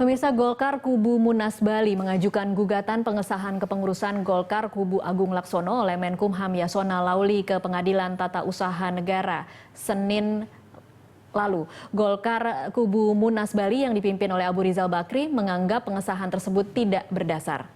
Pemirsa, Golkar Kubu Munas Bali mengajukan gugatan pengesahan kepengurusan Golkar Kubu Agung Laksono oleh Menkumham Yasona Lauli ke Pengadilan Tata Usaha Negara Senin lalu. Golkar Kubu Munas Bali yang dipimpin oleh Abu Rizal Bakri menganggap pengesahan tersebut tidak berdasar.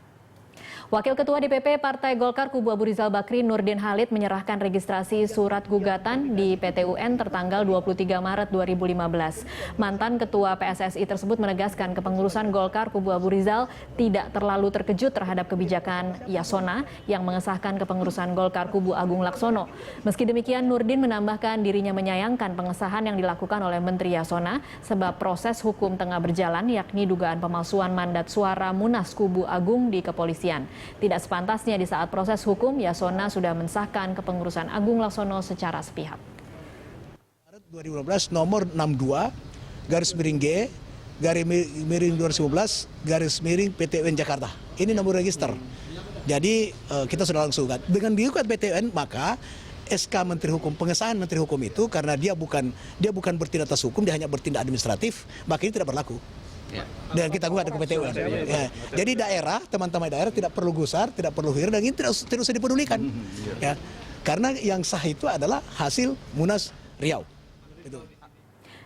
Wakil Ketua DPP Partai Golkar Kubu Abu Rizal Bakri Nurdin Halid menyerahkan registrasi surat gugatan di PT UN tertanggal 23 Maret 2015. Mantan Ketua PSSI tersebut menegaskan kepengurusan Golkar Kubu Abu Rizal tidak terlalu terkejut terhadap kebijakan Yasona yang mengesahkan kepengurusan Golkar Kubu Agung Laksono. Meski demikian, Nurdin menambahkan dirinya menyayangkan pengesahan yang dilakukan oleh Menteri Yasona sebab proses hukum tengah berjalan, yakni dugaan pemalsuan mandat suara Munas Kubu Agung di kepolisian. Tidak sepantasnya di saat proses hukum, Yasona sudah mensahkan kepengurusan Agung Laksono secara sepihak. Maret 2015 nomor 62 garis miring G garis miring 2011 garis miring PT UN Jakarta. Ini nomor register. Jadi kita sudah langsung dengan diukat PT UN, maka SK Menteri Hukum, pengesahan Menteri Hukum itu karena dia bukan bertindak atas hukum, dia hanya bertindak administratif, maka ini tidak berlaku. Dan kita gugat ke PT UN. Ya. Jadi daerah, teman-teman daerah tidak perlu gusar, tidak perlu hir, dan ini tidak usah dipedulikan. Ya. Karena yang sah itu adalah hasil Munas Riau. Itu.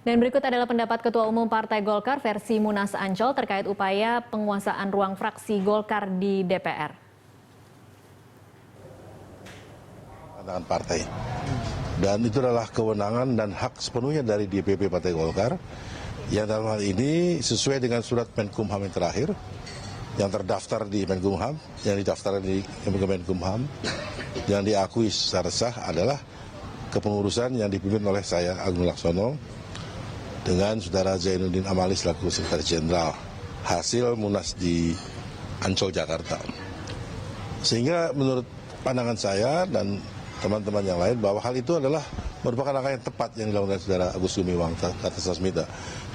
Dan berikut adalah pendapat Ketua Umum Partai Golkar versi Munas Ancol terkait upaya penguasaan ruang fraksi Golkar di DPR. Pandangan partai. Dan itu adalah kewenangan dan hak sepenuhnya dari DPP Partai Golkar. Yang dalam hal ini sesuai dengan surat Menkumham yang terakhir, yang terdaftar di Menkumham, yang didaftar di Menkumham, yang diakui secara sah adalah kepengurusan yang dipimpin oleh saya, Agung Laksono, dengan Saudara Zainuddin Amali selaku Sekretaris Jenderal, hasil Munas di Ancol, Jakarta. Sehingga menurut pandangan saya dan teman-teman yang lain bahwa hal itu adalah merupakan langkah yang tepat yang dilakukan Saudara Agus Gumiwang Kartasasmita.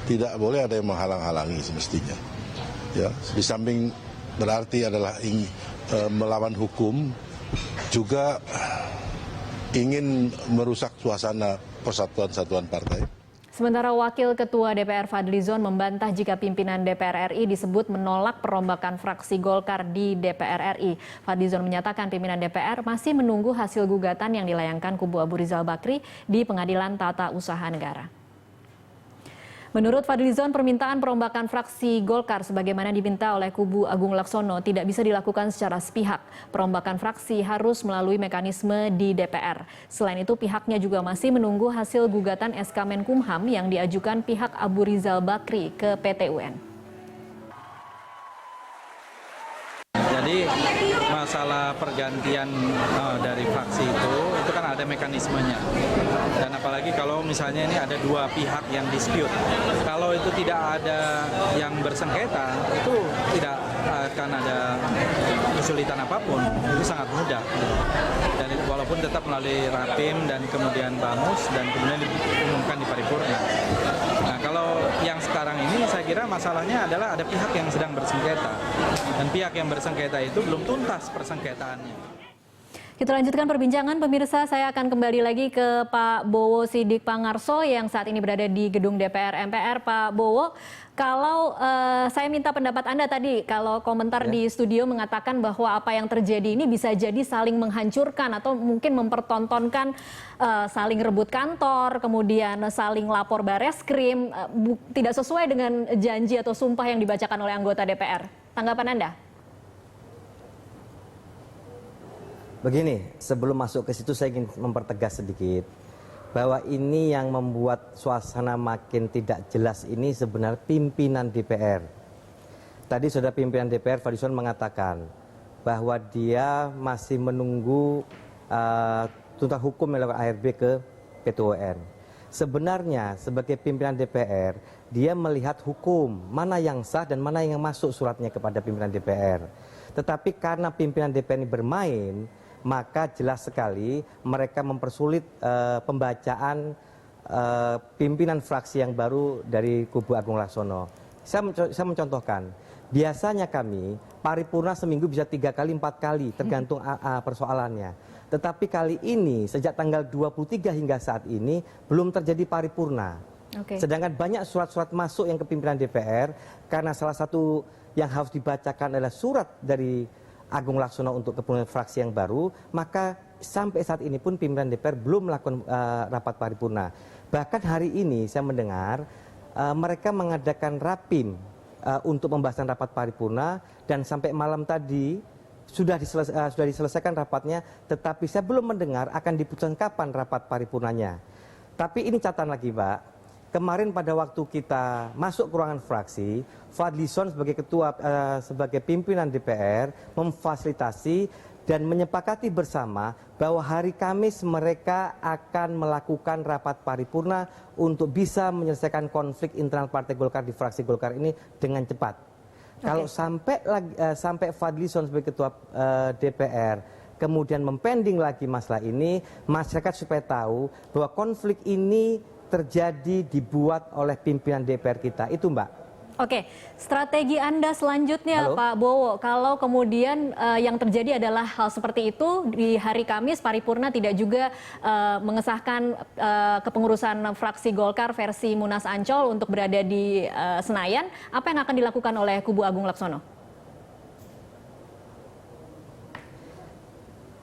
Tidak boleh ada yang menghalang-halangi semestinya. Ya, di samping berarti adalah melawan hukum, juga ingin merusak suasana persatuan-satuan partai. Sementara Wakil Ketua DPR Fadlizon membantah jika pimpinan DPR RI disebut menolak perombakan fraksi Golkar di DPR RI. Fadlizon menyatakan pimpinan DPR masih menunggu hasil gugatan yang dilayangkan Kubu Abu Rizal Bakri di Pengadilan Tata Usaha Negara. Menurut Fadlizon, permintaan perombakan fraksi Golkar sebagaimana diminta oleh Kubu Agung Laksono tidak bisa dilakukan secara sepihak. Perombakan fraksi harus melalui mekanisme di DPR. Selain itu, pihaknya juga masih menunggu hasil gugatan SK Menkumham yang diajukan pihak Abu Rizal Bakri ke PT UN. Jadi masalah pergantian dari fraksi itu kan ada mekanismenya. Dan apalagi kalau misalnya ini ada dua pihak yang dispute. Kalau itu tidak ada yang bersengketa, itu tidak akan ada kesulitan apapun. Itu sangat mudah. Dan walaupun tetap melalui Rapim dan kemudian Bamus dan kemudian diumumkan di paripurna. Nah, kalau yang sekarang ini saya kira masalahnya adalah ada pihak yang sedang bersengketa. Dan pihak yang bersengketa itu belum tuntas persengketaannya. Kita lanjutkan perbincangan, pemirsa. Saya akan kembali lagi ke Pak Bowo Sidik Pangarso yang saat ini berada di gedung DPR MPR. Pak Bowo, kalau saya minta pendapat Anda tadi, kalau komentar di studio mengatakan bahwa apa yang terjadi ini bisa jadi saling menghancurkan atau mungkin mempertontonkan saling rebut kantor, kemudian saling lapor Bareskrim, tidak sesuai dengan janji atau sumpah yang dibacakan oleh anggota DPR. Tanggapan Anda? Begini, sebelum masuk ke situ saya ingin mempertegas sedikit bahwa ini yang membuat suasana makin tidak jelas ini sebenarnya pimpinan DPR. Tadi sudah pimpinan DPR Fadlizon mengatakan bahwa dia masih menunggu tuntutan hukum yang dilakukan ARB ke PT UN. Sebenarnya sebagai pimpinan DPR dia melihat hukum mana yang sah dan mana yang masuk suratnya kepada pimpinan DPR. Tetapi karena pimpinan DPR ini bermain, maka jelas sekali mereka mempersulit pembacaan pimpinan fraksi yang baru dari Kubu Agung Laksono. Saya mencontohkan, biasanya kami paripurna seminggu bisa 3 kali, 4 kali, tergantung persoalannya. Tetapi kali ini sejak tanggal 23 hingga saat ini belum terjadi paripurna. Oke. Sedangkan banyak surat-surat masuk yang ke pimpinan DPR, karena salah satu yang harus dibacakan adalah surat dari Agung Laksono untuk kepengurusan fraksi yang baru, maka sampai saat ini pun pimpinan DPR belum melakukan rapat paripurna. Bahkan hari ini saya mendengar mereka mengadakan rapim untuk pembahasan rapat paripurna, dan sampai malam tadi sudah diselesaikan rapatnya, tetapi saya belum mendengar akan diputuskan kapan rapat paripurnanya. Tapi ini catatan lagi, Pak. Kemarin pada waktu kita masuk ke ruangan fraksi, Fadlison sebagai sebagai pimpinan DPR memfasilitasi dan menyepakati bersama bahwa hari Kamis mereka akan melakukan rapat paripurna untuk bisa menyelesaikan konflik internal Partai Golkar di fraksi Golkar ini dengan cepat. Kalau sampai Fadlison sebagai ketua DPR kemudian mempending lagi masalah ini, masyarakat supaya tahu bahwa konflik ini terjadi dibuat oleh pimpinan DPR kita. Itu, Mbak. Oke, strategi Anda selanjutnya, Halo? Pak Bowo, kalau kemudian yang terjadi adalah hal seperti itu di hari Kamis, paripurna tidak juga mengesahkan kepengurusan fraksi Golkar versi Munas Ancol untuk berada di Senayan, apa yang akan dilakukan oleh kubu Agung Laksono?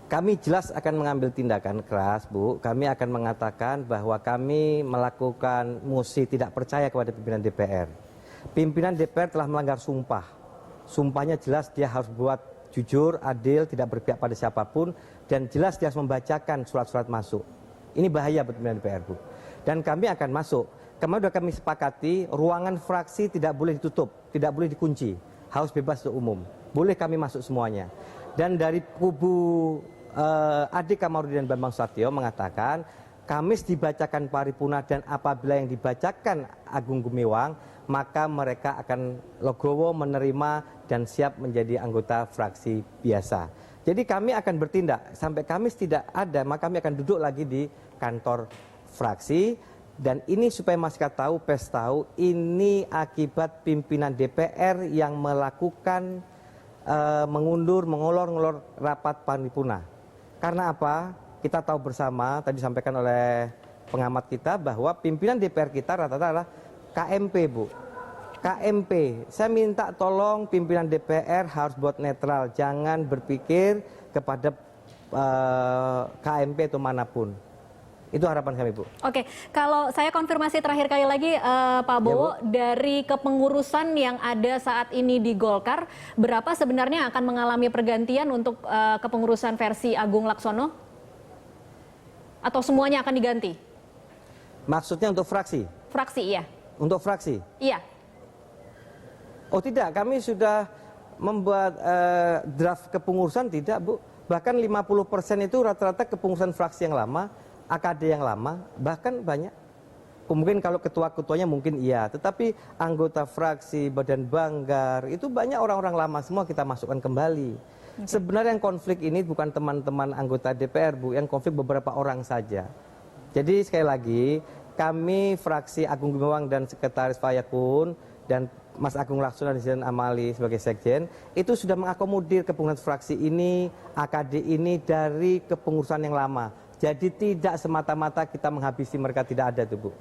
Kami jelas akan mengambil tindakan keras, Bu. Kami akan mengatakan bahwa kami melakukan mosi tidak percaya kepada pimpinan DPR. Pimpinan DPR telah melanggar sumpah. Sumpahnya jelas dia harus buat jujur, adil, tidak berpihak pada siapapun, dan jelas dia harus membacakan surat-surat masuk. Ini bahaya buat pimpinan DPR, Bu. Dan kami akan masuk. Kemarin sudah kami sepakati, ruangan fraksi tidak boleh ditutup, tidak boleh dikunci. Harus bebas untuk umum. Boleh kami masuk semuanya. Dan dari kubu Adik Kamarudin dan Bambang Susatyo mengatakan Kamis dibacakan paripurna, dan apabila yang dibacakan Agung Gumiwang, maka mereka akan legowo menerima dan siap menjadi anggota fraksi biasa. Jadi kami akan bertindak sampai Kamis tidak ada, maka kami akan duduk lagi di kantor fraksi. Dan ini supaya masyarakat tahu, pers tahu, ini akibat pimpinan DPR yang melakukan mengundur, mengolor-ngolor rapat paripurna. Karena apa? Kita tahu bersama, tadi disampaikan oleh pengamat kita, bahwa pimpinan DPR kita rata-rata adalah KMP, Bu. KMP, saya minta tolong pimpinan DPR harus buat netral, jangan berpikir kepada KMP atau manapun. Itu harapan kami, Bu. Oke, kalau saya konfirmasi terakhir kali lagi, Pak Bowo, dari kepengurusan yang ada saat ini di Golkar, berapa sebenarnya akan mengalami pergantian untuk kepengurusan versi Agung Laksono? Atau semuanya akan diganti? Maksudnya untuk fraksi? Fraksi, iya. Untuk fraksi? Iya. Oh tidak, kami sudah membuat draft kepengurusan, tidak, Bu. Bahkan 50% itu rata-rata kepengurusan fraksi yang lama, AKD yang lama, bahkan banyak. Mungkin kalau ketua-ketuanya mungkin iya, tetapi anggota fraksi, badan banggar, itu banyak orang-orang lama semua kita masukkan kembali. Sebenarnya yang konflik ini bukan teman-teman anggota DPR, Bu, yang konflik beberapa orang saja. Jadi sekali lagi, kami fraksi Agung Gumiwang dan Sekretaris Fayakun dan Mas Agung Laksono dan Amali sebagai sekjen, itu sudah mengakomodir kepengurusan fraksi ini, AKD ini dari kepengurusan yang lama. Jadi tidak semata-mata kita menghabisi mereka, tidak ada tuh, Bu.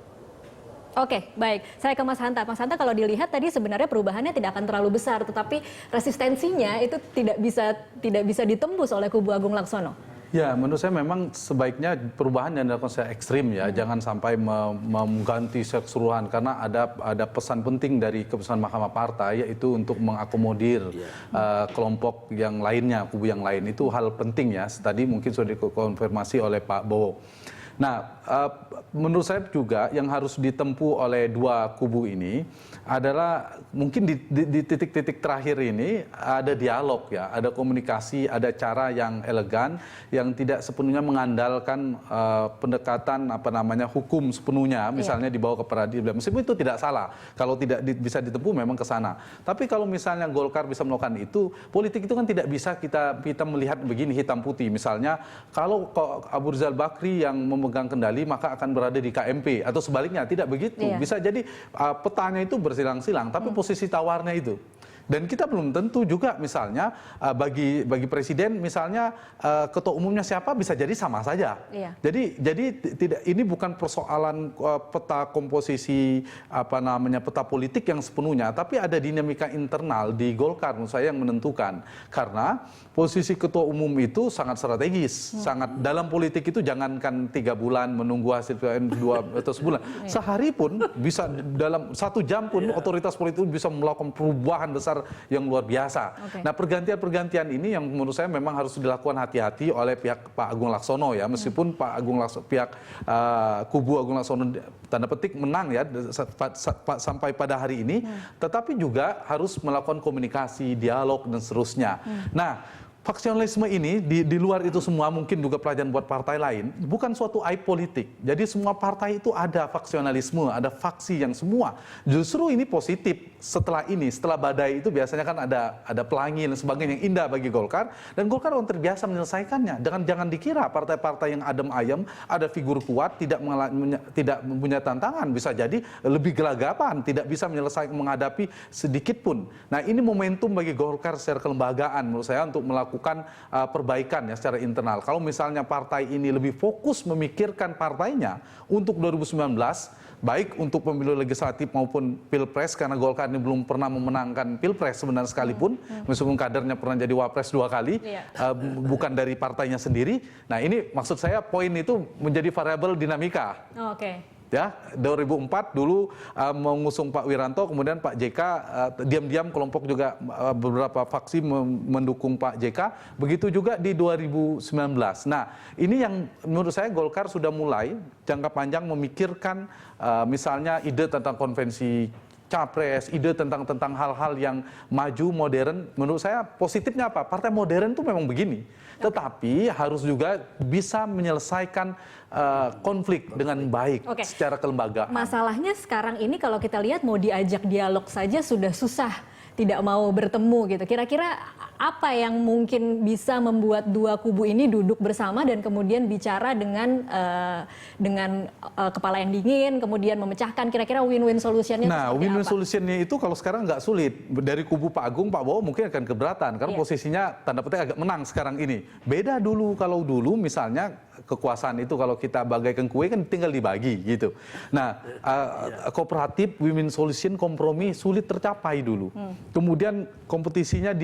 Oke, baik. Saya ke Mas Hanta. Mas Hanta, kalau dilihat tadi sebenarnya perubahannya tidak akan terlalu besar, tetapi resistensinya itu tidak bisa ditembus oleh kubu Agung Laksono. Ya, menurut saya memang sebaiknya perubahan yang dilakukan secara ekstrim ya, jangan sampai mengganti keseluruhan, karena ada pesan penting dari keputusan Mahkamah Partai, yaitu untuk mengakomodir kelompok yang lainnya, kubu yang lain. Itu hal penting ya. Tadi mungkin sudah dikonfirmasi oleh Pak Bowo. Nah, menurut saya juga yang harus ditempuh oleh dua kubu ini adalah mungkin di titik-titik terakhir ini ada dialog ya, ada komunikasi, ada cara yang elegan yang tidak sepenuhnya mengandalkan pendekatan hukum sepenuhnya, misalnya dibawa ke peradilan. Meskipun itu tidak salah, kalau tidak bisa ditempuh memang ke sana. Tapi kalau misalnya Golkar bisa melakukan itu, politik itu kan tidak bisa kita melihat begini hitam putih. Misalnya kalau Abu Rizal Bakri yang memegang kendali maka akan berada di KMP, atau sebaliknya, tidak begitu. Bisa jadi petanya itu bersilang-silang, tapi posisi tawarnya itu Dan kita belum tentu juga misalnya bagi presiden misalnya ketua umumnya siapa bisa jadi sama saja. Iya. Jadi tidak, ini bukan persoalan peta komposisi peta politik yang sepenuhnya, tapi ada dinamika internal di Golkar menurut saya yang menentukan. Karena posisi ketua umum itu sangat strategis, sangat dalam politik itu jangankan 3 bulan menunggu hasil 2 atau sebulan, sehari pun bisa dalam 1 jam pun otoritas politik itu bisa melakukan perubahan besar yang luar biasa. Nah, pergantian-pergantian ini yang menurut saya memang harus dilakukan hati-hati oleh pihak Pak Agung Laksono ya, meskipun Pak Agung Laksono, pihak kubu Agung Laksono tanda petik menang ya sampai pada hari ini, tetapi juga harus melakukan komunikasi, dialog dan seterusnya. Nah, faksionalisme ini di luar itu semua mungkin juga pelajaran buat partai lain, bukan suatu aib politik. Jadi semua partai itu ada faksionalisme, ada faksi yang semua. Justru ini positif setelah badai itu biasanya kan ada pelangi dan sebagainya yang indah bagi Golkar, dan Golkar orang terbiasa menyelesaikannya. Jangan dikira partai-partai yang adem ayem, ada figur kuat, tidak mempunyai tantangan, bisa jadi lebih gelagapan, tidak bisa menyelesaikan menghadapi sedikit pun. Nah, ini momentum bagi Golkar secara kelembagaan menurut saya untuk melakukan perbaikan ya secara internal. Kalau misalnya partai ini lebih fokus memikirkan partainya untuk 2019, baik untuk pemilu legislatif maupun pilpres, karena Golkar ini belum pernah memenangkan pilpres sebenarnya sekalipun, meskipun kadernya pernah jadi wapres 2 kali, bukan dari partainya sendiri. Nah, ini maksud saya poin itu menjadi variabel dinamika. Ya, 2004 dulu mengusung Pak Wiranto, kemudian Pak JK diam-diam kelompok juga beberapa faksi mendukung Pak JK, begitu juga di 2019. Nah, ini yang menurut saya Golkar sudah mulai jangka panjang memikirkan misalnya ide tentang konvensi capres, ide tentang hal-hal yang maju, modern. Menurut saya positifnya apa? Partai modern itu memang begini. Tetapi harus juga bisa menyelesaikan konflik dengan baik secara kelembagaan. Masalahnya sekarang ini kalau kita lihat mau diajak dialog saja sudah susah, tidak mau bertemu gitu. Kira-kira apa yang mungkin bisa membuat dua kubu ini duduk bersama dan kemudian bicara dengan kepala yang dingin, kemudian memecahkan, kira-kira win-win solutionnya? Nah, win-win solutionnya itu kalau sekarang nggak sulit. Dari kubu Pak Agung, Pak Bowo mungkin akan keberatan karena posisinya tanda petik agak menang sekarang ini. Beda dulu, kalau dulu misalnya kekuasaan itu kalau kita bagaikan kue kan tinggal dibagi gitu. Nah, kooperatif, win-win solution, kompromi sulit tercapai dulu. Kemudian kompetisinya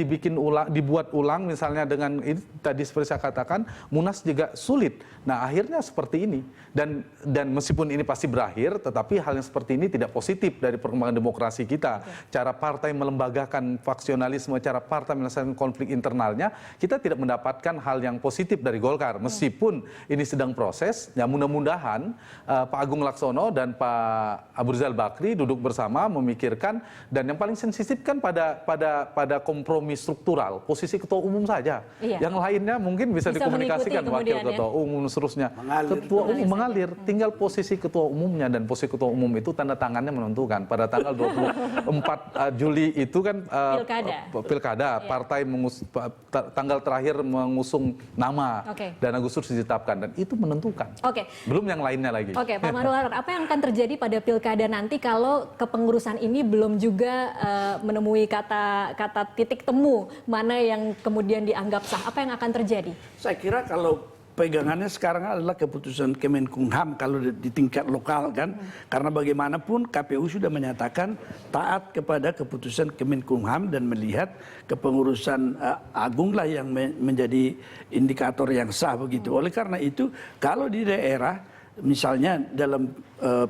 dibuat ulang misalnya dengan ini tadi seperti saya katakan, Munas juga sulit. Nah, akhirnya seperti ini. Dan meskipun ini pasti berakhir, tetapi hal yang seperti ini tidak positif dari perkembangan demokrasi kita. Cara partai melembagakan faksionalisme, cara partai menyelesaikan konflik internalnya, kita tidak mendapatkan hal yang positif dari Golkar. Meskipun ini sedang proses, ya mudah-mudahan Pak Agung Laksono dan Pak Abu Rizal Bakri duduk bersama memikirkan, dan yang paling sensitif kan pada kompromi struktural, posisi ketua umum saja. Yang lainnya mungkin bisa dikomunikasikan wakil ketua umum seterusnya. Ketua umum mengalir, tinggal posisi ketua umumnya, dan posisi ketua umum itu tanda tangannya menentukan. Pada tanggal 24 Juli itu kan pilkada, partai tanggal terakhir mengusung nama, dan Agustus ditetapkan, dan itu menentukan. Belum yang lainnya lagi. Pak Marwar, apa yang akan terjadi pada pilkada nanti kalau kepengurusan ini belum juga menemui kata titik temu mana yang kemudian dianggap sah? Apa yang akan terjadi? Saya kira kalau pegangannya sekarang adalah keputusan Kemenkumham kalau di tingkat lokal kan, karena bagaimanapun KPU sudah menyatakan taat kepada keputusan Kemenkumham dan melihat kepengurusan agung lah yang menjadi indikator yang sah begitu. Oleh karena itu kalau di daerah misalnya dalam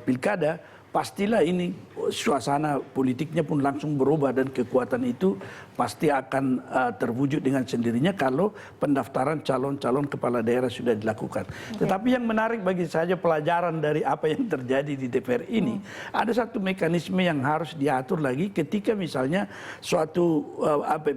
pilkada, pastilah ini suasana politiknya pun langsung berubah, dan kekuatan itu pasti akan terwujud dengan sendirinya kalau pendaftaran calon-calon kepala daerah sudah dilakukan. Tetapi yang menarik bagi saya pelajaran dari apa yang terjadi di DPR ini, ada satu mekanisme yang harus diatur lagi ketika misalnya suatu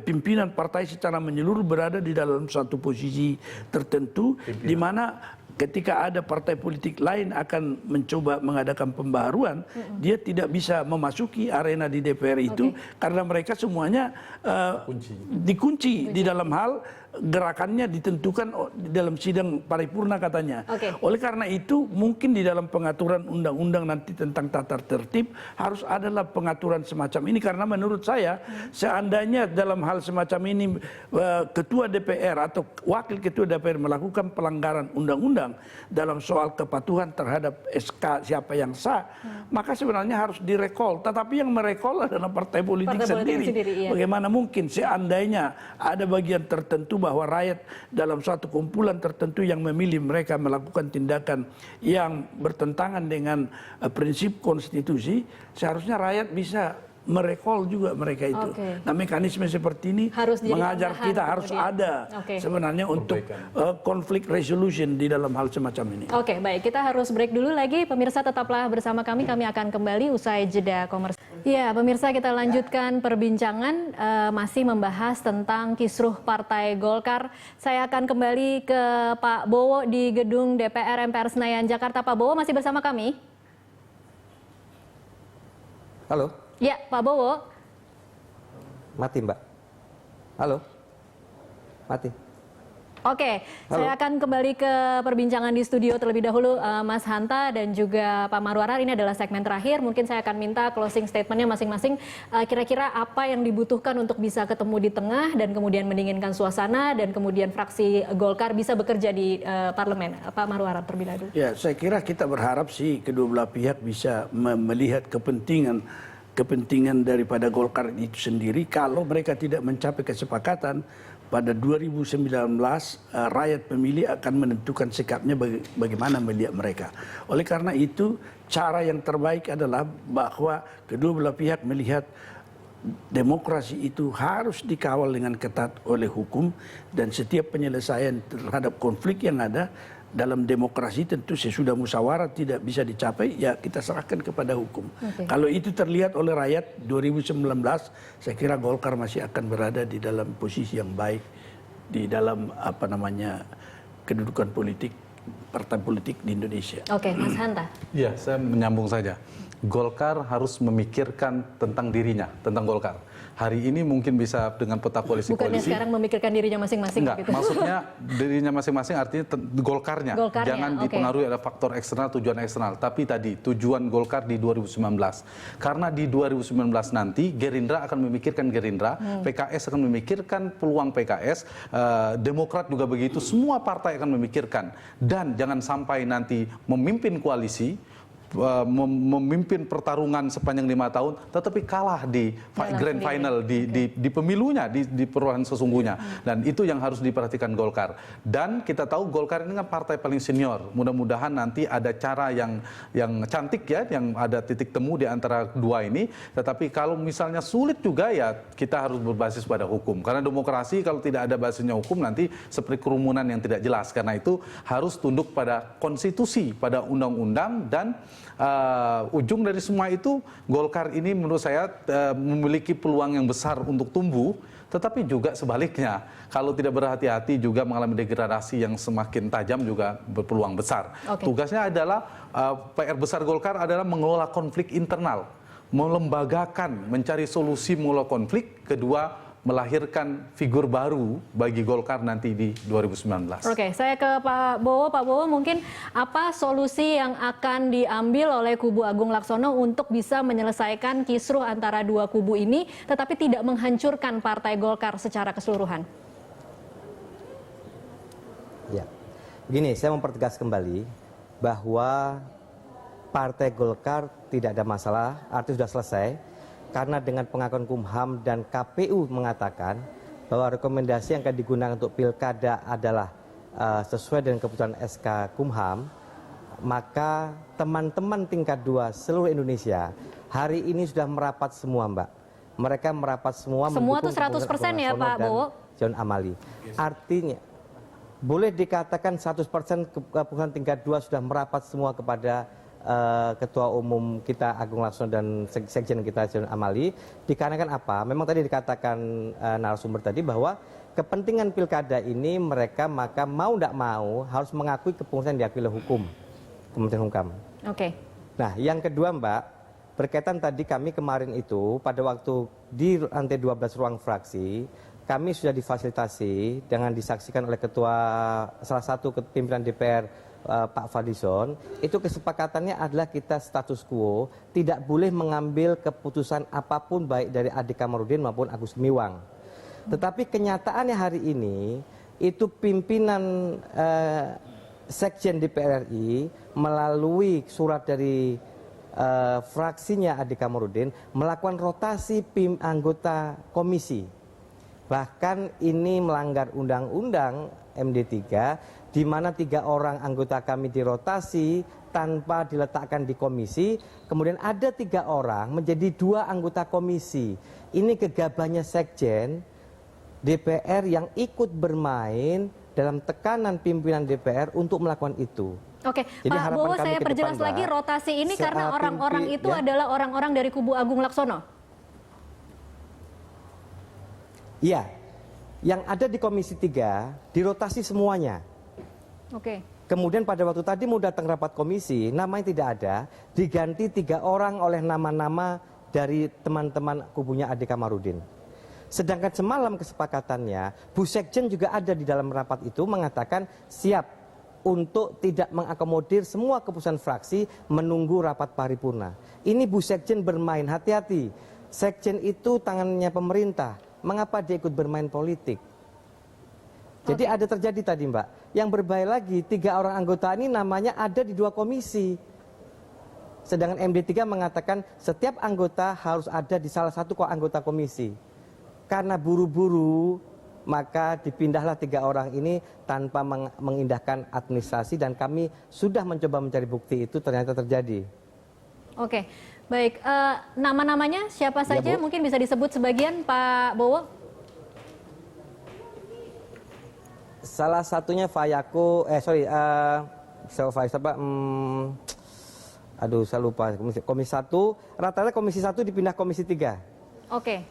pimpinan partai secara menyeluruh berada di dalam suatu posisi tertentu di mana ketika ada partai politik lain akan mencoba mengadakan pembaharuan, dia tidak bisa memasuki arena di DPR itu karena mereka semuanya dikunci di dalam hal gerakannya ditentukan di dalam sidang paripurna katanya. Oleh karena itu mungkin di dalam pengaturan undang-undang nanti tentang tata tertib harus adalah pengaturan semacam ini, karena menurut saya seandainya dalam hal semacam ini ketua DPR atau wakil ketua DPR melakukan pelanggaran undang-undang dalam soal kepatuhan terhadap SK siapa yang sah, maka sebenarnya harus direkol. Tetapi yang merekol adalah partai politik sendiri. Bagaimana mungkin seandainya ada bagian tertentu bahwa rakyat dalam suatu kumpulan tertentu yang memilih mereka melakukan tindakan yang bertentangan dengan prinsip konstitusi, seharusnya rakyat bisa merekol juga mereka itu. Nah, mekanisme seperti ini harus mengajar kita harus ada sebenarnya untuk konflik resolution di dalam hal semacam ini. Oke, baik. Kita harus break dulu lagi. Pemirsa tetaplah bersama kami. Kami akan kembali usai jeda komersial. Ya, pemirsa, kita lanjutkan perbincangan masih membahas tentang kisruh Partai Golkar. Saya akan kembali ke Pak Bowo di gedung DPR MPR Senayan Jakarta. Pak Bowo masih bersama kami? Halo? Ya, Pak Bowo. Mati, Mbak. Halo? Mati. Oke, saya akan kembali ke perbincangan di studio terlebih dahulu, Mas Hanta dan juga Pak Marwarar. Ini adalah segmen terakhir. Mungkin saya akan minta closing statementnya masing-masing. Kira-kira apa yang dibutuhkan untuk bisa ketemu di tengah dan kemudian mendinginkan suasana dan kemudian fraksi Golkar bisa bekerja di parlemen. Pak Marwarar terlebih dahulu. Ya, saya kira kita berharap sih kedua belah pihak bisa melihat kepentingan daripada Golkar itu sendiri. Kalau mereka tidak mencapai kesepakatan, pada 2019 rakyat pemilih akan menentukan sikapnya bagaimana melihat mereka. Oleh karena itu cara yang terbaik adalah bahwa kedua belah pihak melihat demokrasi itu harus dikawal dengan ketat oleh hukum, dan setiap penyelesaian terhadap konflik yang ada dalam demokrasi tentu sesudah musyawarah tidak bisa dicapai, ya kita serahkan kepada hukum. Kalau itu terlihat oleh rakyat 2019, saya kira Golkar masih akan berada di dalam posisi yang baik di dalam kedudukan politik partai politik di Indonesia. Oke, Mas Hanta. Iya, saya menyambung saja. Golkar harus memikirkan tentang dirinya, tentang Golkar. Hari ini mungkin bisa dengan peta koalisi-koalisi. Bukannya sekarang memikirkan dirinya masing-masing. Enggak, gitu. maksudnya dirinya masing-masing artinya Golkarnya. Jangan dipengaruhi ada faktor eksternal, tujuan eksternal. Tapi tadi tujuan Golkar di 2019. Karena di 2019 nanti Gerindra akan memikirkan Gerindra, PKS akan memikirkan peluang PKS, Demokrat juga begitu, semua partai akan memikirkan. Dan jangan sampai nanti memimpin koalisi, memimpin pertarungan sepanjang 5 tahun, tetapi kalah di grand final di pemilunya, di perolehan sesungguhnya. Dan itu yang harus diperhatikan Golkar. Dan kita tahu Golkar ini kan partai paling senior. Mudah-mudahan nanti ada cara yang cantik ya, yang ada titik temu di antara dua ini. Tetapi kalau misalnya sulit juga ya kita harus berbasis pada hukum. Karena demokrasi kalau tidak ada basisnya hukum nanti seperti kerumunan yang tidak jelas. Karena itu harus tunduk pada konstitusi, pada undang-undang, dan ujung dari semua itu Golkar ini menurut saya memiliki peluang yang besar untuk tumbuh, tetapi juga sebaliknya kalau tidak berhati-hati juga mengalami degradasi yang semakin tajam juga berpeluang besar. Tugasnya adalah PR besar Golkar adalah mengelola konflik internal, melembagakan, mencari solusi mengelola konflik, kedua melahirkan figur baru bagi Golkar nanti di 2019. Oke, saya ke Pak Bowo. Pak Bowo, mungkin apa solusi yang akan diambil oleh kubu Agung Laksono untuk bisa menyelesaikan kisruh antara dua kubu ini, tetapi tidak menghancurkan Partai Golkar secara keseluruhan? Ya, begini, saya mempertegas kembali bahwa Partai Golkar tidak ada masalah, artinya sudah selesai. Karena dengan pengakuan Kumham dan KPU mengatakan bahwa rekomendasi yang akan digunakan untuk pilkada adalah sesuai dengan keputusan SK Kumham, maka teman-teman tingkat 2 seluruh Indonesia hari ini sudah merapat semua, Mbak. Mereka merapat semua. Semua itu 100% ya, Pak Bowo? John Amali. Artinya, boleh dikatakan 100% keputusan tingkat 2 sudah merapat semua kepada Ketua Umum kita Agung Laksono dan Sekjen kita Zainuddin Amali, dikarenakan apa? Memang tadi dikatakan narasumber tadi bahwa kepentingan pilkada ini mereka maka mau tidak mau harus mengakui kepengurusan yang diakui oleh hukum, Kementerian Hukum. Oke. Nah, yang kedua Mbak, berkaitan tadi kami kemarin itu pada waktu di lantai 12 ruang fraksi, kami sudah difasilitasi dengan disaksikan oleh salah satu pimpinan DPR Pak Fadlizon, itu kesepakatannya adalah kita status quo, tidak boleh mengambil keputusan apapun baik dari Ade Kamarudin maupun Agus Gumiwang. Tetapi kenyataannya hari ini, itu pimpinan Sekjen DPR RI melalui surat dari fraksinya Ade Kamarudin melakukan rotasi anggota komisi. Bahkan ini melanggar undang-undang MD3 di mana 3 orang anggota kami dirotasi tanpa diletakkan di komisi, kemudian ada 3 orang menjadi 2 anggota komisi. Ini gegabahnya Sekjen DPR yang ikut bermain dalam tekanan pimpinan DPR untuk melakukan itu. Oke, Jadi Pak Bowo, kami saya ke perjelas depan, lagi Mbak, rotasi ini karena orang-orang itu ya. adalah orang-orang dari kubu Agung Laksono. Iya, yang ada di Komisi 3 dirotasi semuanya. Oke. Kemudian pada waktu tadi mau datang rapat komisi, namanya tidak ada, diganti 3 orang oleh nama-nama dari teman-teman kubunya Ade Kamarudin. Sedangkan semalam kesepakatannya, Bu Sekjen juga ada di dalam rapat itu mengatakan siap untuk tidak mengakomodir semua keputusan fraksi menunggu rapat paripurna. Ini Bu Sekjen bermain, hati-hati. Sekjen itu tangannya pemerintah, mengapa dia ikut bermain politik? Jadi ada terjadi tadi Mbak, yang berbahaya lagi 3 orang anggota ini namanya ada di 2 komisi. Sedangkan MD3 mengatakan setiap anggota harus ada di salah satu anggota komisi. Karena buru-buru maka dipindahlah 3 orang ini tanpa mengindahkan administrasi dan kami sudah mencoba mencari bukti itu ternyata terjadi. Oke, baik. Nama-namanya siapa saja? Bu. Mungkin bisa disebut sebagian, Pak Bowo? Salah satunya Fayako, aduh saya lupa, komisi 1, rata-rata komisi 1 dipindah komisi 3. Oke.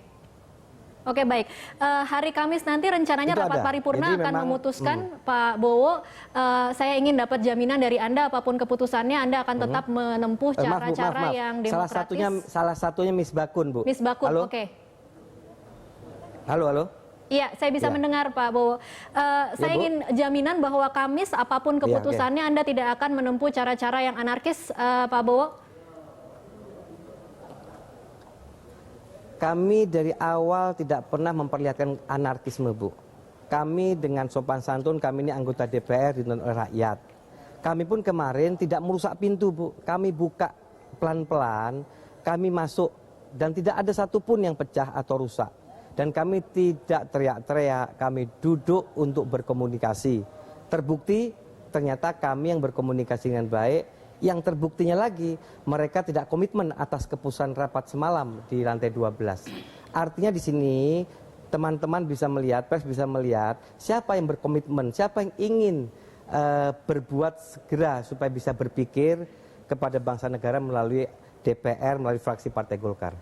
Oke, baik. Hari Kamis nanti rencananya Itu rapat ada. paripurna Jadi akan memang, memutuskan, Pak Bowo, saya ingin dapat jaminan dari Anda apapun keputusannya, Anda akan tetap menempuh cara-cara yang demokratis. Salah satunya Miss Bakun, Bu. Miss Bakun, Halo? oke. Halo. Iya, saya bisa Ya. mendengar Pak Bowo. Saya Bu. ingin jaminan bahwa Kamis apapun keputusannya Anda tidak akan menempuh cara-cara yang anarkis, Pak Bowo. Kami dari awal tidak pernah memperlihatkan anarkisme, Bu. Kami dengan sopan santun, kami ini anggota DPR ditentukan oleh rakyat. Kami pun kemarin tidak merusak pintu, Bu. Kami buka pelan-pelan, kami masuk dan tidak ada satupun yang pecah atau rusak. Dan kami tidak teriak-teriak, kami duduk untuk berkomunikasi. Terbukti ternyata kami yang berkomunikasi dengan baik. Yang terbuktinya lagi, mereka tidak komitmen atas keputusan rapat semalam di lantai 12. Artinya di sini teman-teman bisa melihat, pers bisa melihat siapa yang berkomitmen, siapa yang ingin berbuat segera supaya bisa berpikir kepada bangsa negara melalui DPR, melalui fraksi Partai Golkar.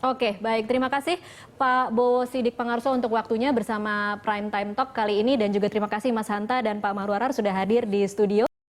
Oke, baik. Terima kasih Pak Bowo Sidik Pangarso untuk waktunya bersama Prime Time Talk kali ini dan juga terima kasih Mas Hanta dan Pak Mahruarar sudah hadir di studio.